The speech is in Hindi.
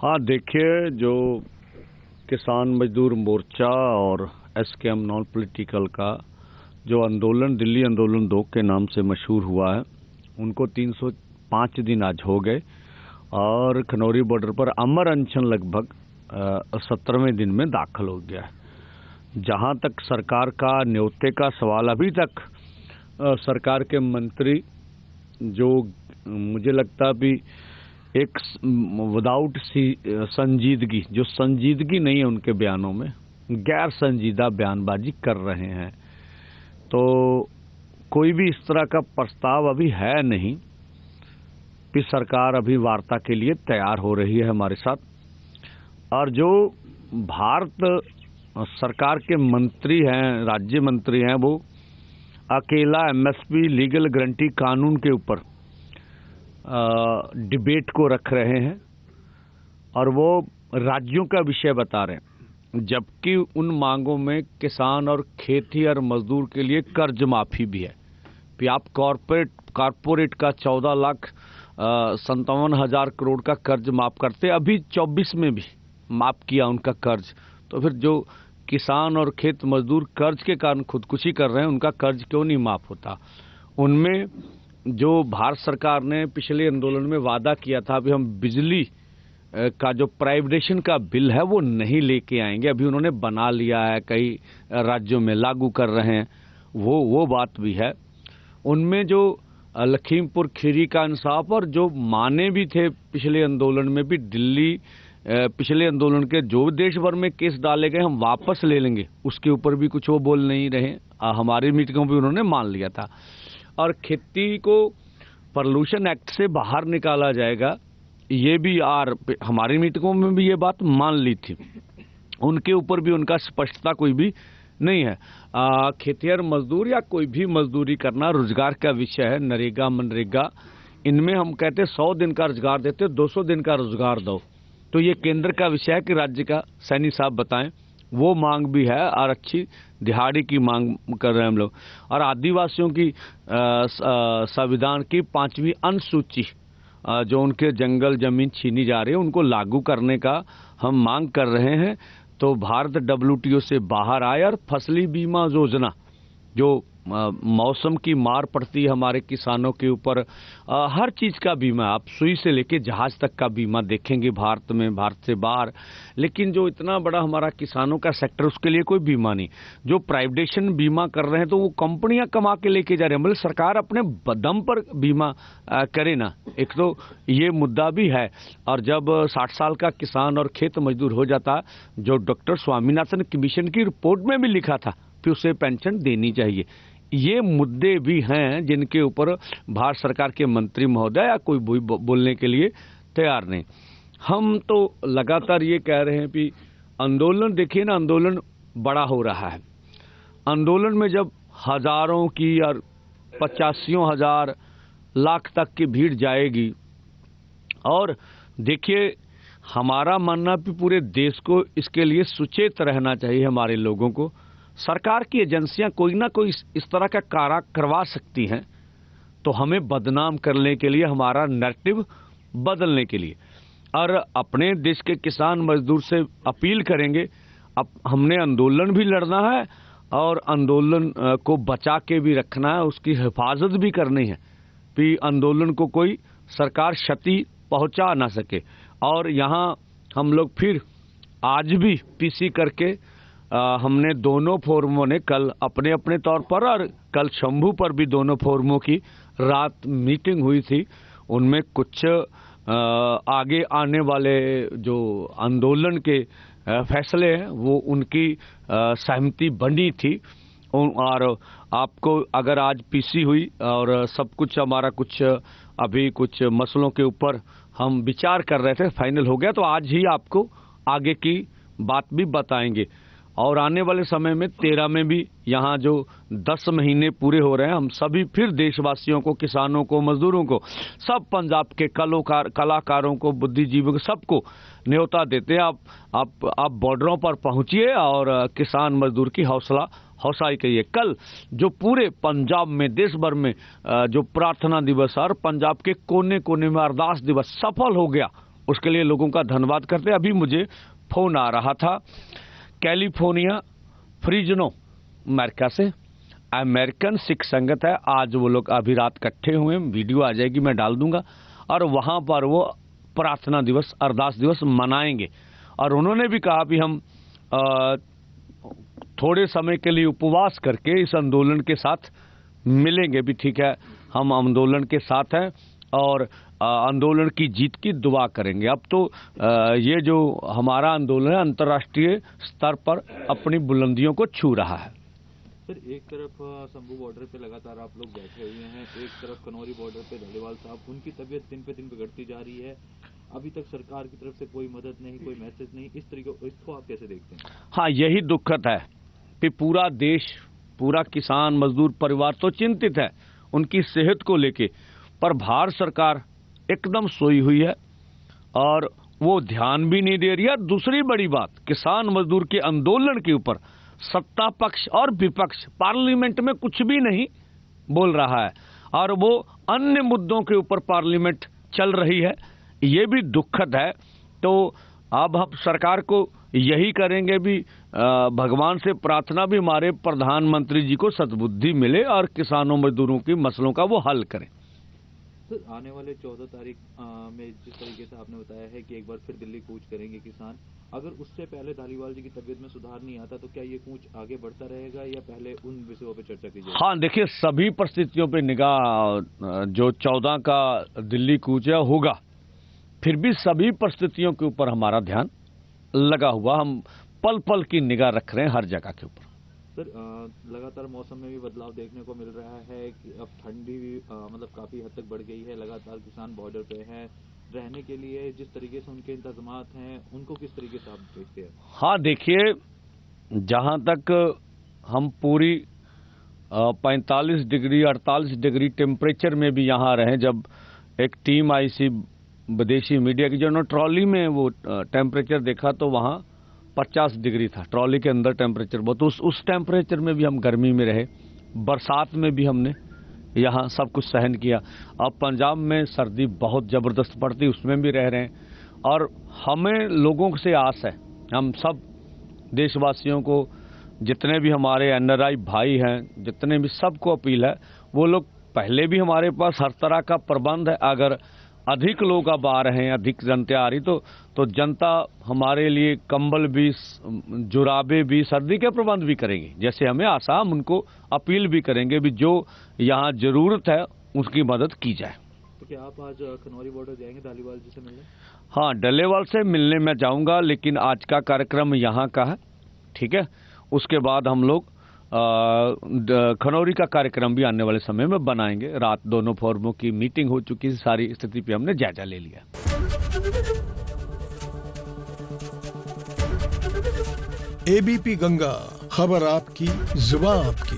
हाँ, देखिए, जो किसान मजदूर मोर्चा और एसकेएम नॉन पॉलिटिकल का जो आंदोलन दिल्ली आंदोलन 2 के नाम से मशहूर हुआ है, उनको 305 दिन आज हो गए और खनौरी बॉर्डर पर अमर अनशन लगभग 17वें दिन में दाखिल हो गया है। जहां तक सरकार का न्योते का सवाल, अभी तक सरकार के मंत्री जो मुझे लगता भी एक विदाउट संजीदगी, जो संजीदगी नहीं है उनके बयानों में, गैर संजीदा बयानबाजी कर रहे हैं। तो कोई भी इस तरह का प्रस्ताव अभी है नहीं कि सरकार अभी वार्ता के लिए तैयार हो रही है हमारे साथ। और जो भारत सरकार के मंत्री हैं, राज्य मंत्री हैं, वो अकेला एमएसपी लीगल गारंटी कानून के ऊपर डिबेट को रख रहे हैं और वो राज्यों का विषय बता रहे हैं, जबकि उन मांगों में किसान और खेती और मजदूर के लिए कर्ज माफी भी है। कि आप कॉरपोरेट का 14,57,000 करोड़ का कर्ज माफ करते, अभी 24 में भी माफ किया उनका कर्ज। तो फिर जो किसान और खेत मजदूर कर्ज के कारण खुदकुशी कर रहे हैं, उनका कर्ज क्यों नहीं माफ होता? उनमें जो भारत सरकार ने पिछले आंदोलन में वादा किया था, अभी हम बिजली का जो प्राइवेटाइजेशन का बिल है वो नहीं लेके आएंगे, अभी उन्होंने बना लिया है, कई राज्यों में लागू कर रहे हैं, वो बात भी है। उनमें जो लखीमपुर खीरी का इंसाफ और जो माने भी थे पिछले आंदोलन में भी, दिल्ली पिछले आंदोलन के जो देश भर में केस डाले गए हम वापस ले लेंगे, उसके ऊपर भी कुछ वो बोल नहीं रहे। हमारी मीटिंगों में उन्होंने मान लिया था। और खेती को पॉल्यूशन एक्ट से बाहर निकाला जाएगा, ये भी हमारी मीटिंगों में भी ये बात मान ली थी। उनके ऊपर भी उनका स्पष्टता कोई भी नहीं है। खेतिहर मजदूर या कोई भी मजदूरी करना रोजगार का विषय है। नरेगा मनरेगा, इनमें हम कहते 100 दिन का रोजगार देते, 200 दिन का रोजगार दो। तो ये केंद्र का विषय है कि राज्य का सैनी साहब बताएं, वो मांग भी है। और अच्छी दिहाड़ी की मांग कर रहे हैं हम लोग। और आदिवासियों की संविधान की 5वीं अनुसूची, जो उनके जंगल जमीन छीनी जा रही है, उनको लागू करने का हम मांग कर रहे हैं। तो भारत WTO से बाहर आए और फसली बीमा योजना, जो मौसम की मार पड़ती है हमारे किसानों के ऊपर, हर चीज का बीमा, आप सुई से लेके जहाज तक का बीमा देखेंगे भारत में, भारत से बाहर। लेकिन जो इतना बड़ा हमारा किसानों का सेक्टर, उसके लिए कोई बीमा नहीं। जो प्राइवेटाइजेशन बीमा कर रहे हैं तो वो कंपनियां कमा के लेके जा रहे हैं, मतलब सरकार अपने दम पर बीमा करे ना। एक तो ये मुद्दा भी है। और जब 60 साल का किसान और खेत मजदूर हो जाता, जो डॉक्टर स्वामीनाथन कमीशन की रिपोर्ट में भी लिखा था कि उसे पेंशन देनी चाहिए। ये मुद्दे भी हैं जिनके ऊपर भारत सरकार के मंत्री महोदय या कोई बोलने के लिए तैयार नहीं। हम तो लगातार ये कह रहे हैं कि आंदोलन, देखिए ना, आंदोलन बड़ा हो रहा है। आंदोलन में जब हजारों की और 85 हजार लाख तक की भीड़ जाएगी, और देखिए हमारा मानना भी पूरे देश को इसके लिए सुचेत रहना चाहिए। हमारे लोगों को सरकार की एजेंसियां कोई ना कोई इस तरह का कार्य करवा सकती हैं, तो हमें बदनाम करने के लिए, हमारा नैरेटिव बदलने के लिए। और अपने देश के किसान मजदूर से अपील करेंगे, अब हमने आंदोलन भी लड़ना है और आंदोलन को बचा के भी रखना है, उसकी हिफाजत भी करनी है कि आंदोलन को कोई सरकार क्षति पहुंचा ना सके। और यहाँ हम लोग फिर आज भी पीसी करके हमने दोनों फोरमों ने कल अपने अपने तौर पर, और कल शंभू पर भी दोनों फोरमों की रात मीटिंग हुई थी। उनमें कुछ आगे आने वाले जो आंदोलन के फैसले हैं वो उनकी सहमति बनी थी। और आपको अगर आज पीसी हुई और सब कुछ हमारा कुछ अभी कुछ मसलों के ऊपर हम विचार कर रहे थे, फाइनल हो गया, तो आज ही आपको आगे की बात भी बताएंगे। और आने वाले समय में 13 में भी यहाँ जो 10 महीने पूरे हो रहे हैं, हम सभी फिर देशवासियों को, किसानों को, मजदूरों को, सब पंजाब के कलाकारों को, बुद्धिजीवियों को, सबको न्योता देते हैं। आप बॉर्डरों पर पहुंचिए और किसान मजदूर की हौसला करिए। कल जो पूरे पंजाब में, देश भर में जो प्रार्थना दिवस और पंजाब के कोने कोने में अरदास दिवस सफल हो गया, उसके लिए लोगों का धन्यवाद करते हैं। अभी मुझे फोन आ रहा था कैलिफोर्निया फ्रिजनो अमेरिका से, अमेरिकन सिख संगत है, आज वो लोग अभी रात इकट्ठे हुए, वीडियो आ जाएगी मैं डाल दूंगा, और वहां पर वो प्रार्थना दिवस, अरदास दिवस मनाएंगे। और उन्होंने भी कहा भी हम थोड़े समय के लिए उपवास करके इस आंदोलन के साथ मिलेंगे भी। ठीक है, हम आंदोलन के साथ हैं और आंदोलन की जीत की दुआ करेंगे। अब तो ये जो हमारा आंदोलन है अंतर्राष्ट्रीय स्तर पर अपनी बुलंदियों को छू रहा है। सर, एक तरफ शंभू बॉर्डर पे लगातार आप लोग बैठे हुए हैं, एक तरफ कनौरी बॉर्डर पे धलीवाल साहब, उनकी तबीयत दिन पे दिन बिगड़ती जा रही है, अभी तक सरकार की तरफ से कोई मदद नहीं, कोई मैसेज नहीं, इस तरीके इसको आप कैसे देखते हैं? हाँ, यही दुखद है कि पूरा देश, पूरा किसान मजदूर परिवार तो चिंतित है उनकी सेहत को लेके, पर भारत सरकार एकदम सोई हुई है और वो ध्यान भी नहीं दे रही है। दूसरी बड़ी बात, किसान मजदूर के आंदोलन के ऊपर सत्ता पक्ष और विपक्ष पार्लियामेंट में कुछ भी नहीं बोल रहा है और वो अन्य मुद्दों के ऊपर पार्लियामेंट चल रही है, ये भी दुखद है। तो अब हम सरकार को यही करेंगे भी, भगवान से प्रार्थना भी हमारे प्रधानमंत्री जी को सद्बुद्धि मिले और किसानों मजदूरों की मसलों का वो हल करें। तो आने वाले 14 तारीख में जिस तरीके से आपने बताया है कि एक बार फिर दिल्ली कूच करेंगे किसान, अगर उससे पहले धालीवाल जी की तबीयत में सुधार नहीं आता तो क्या ये कूच आगे बढ़ता रहेगा या पहले उन विषयों पर चर्चा कीजिए? हाँ, देखिए, सभी परिस्थितियों पे निगाह, जो 14 का दिल्ली कूच है होगा, फिर भी सभी परिस्थितियों के ऊपर हमारा ध्यान लगा हुआ, हम पल पल की निगाह रख रहे हैं हर जगह के ऊपर। सर, लगातार मौसम में भी बदलाव देखने को मिल रहा है कि अब ठंडी भी मतलब काफी हद तक बढ़ गई है, लगातार किसान बॉर्डर पे हैं, रहने के लिए जिस तरीके से उनके इंतजामात हैं उनको किस तरीके से आप देखते हैं? हाँ, देखिए, जहां तक हम पूरी 45 डिग्री 48 डिग्री टेम्परेचर में भी यहाँ रहे, जब एक टीम आई सी विदेशी मीडिया की, जो ट्रॉली में वो टेम्परेचर देखा तो वहाँ 50 डिग्री था ट्रॉली के अंदर टेम्परेचर बहुत, उस टेम्परेचर में भी हम गर्मी में रहे, बरसात में भी हमने यहाँ सब कुछ सहन किया। अब पंजाब में सर्दी बहुत ज़बरदस्त पड़ती, उसमें भी रह रहे हैं और हमें लोगों से आस है, हम सब देशवासियों को, जितने भी हमारे एनआरआई भाई हैं, जितने भी, सबको अपील है, वो लोग, पहले भी हमारे पास हर तरह का प्रबंध है, अगर अधिक लोग अब आ रहे हैं, अधिक जनता आ रही तो जनता हमारे लिए कंबल भी, जुराबे भी, सर्दी के प्रबंध भी करेंगे, जैसे हमें आशा, हम उनको अपील भी करेंगे भी जो यहाँ जरूरत है उसकी मदद की जाए। तो क्या आप आज खनौरी बॉर्डर जाएंगे धालीवाल जी से मिलने? हाँ, डलेवाल से मिलने में जाऊंगा, लेकिन आज का कार्यक्रम यहाँ का है, ठीक है, उसके बाद हम लोग खनौरी का कार्यक्रम भी आने वाले समय में बनाएंगे। रात दोनों फोरमों की मीटिंग हो चुकी है, सारी स्थिति पे हमने जायजा ले लिया। एबीपी गंगा, खबर आपकी, जुबान आपकी।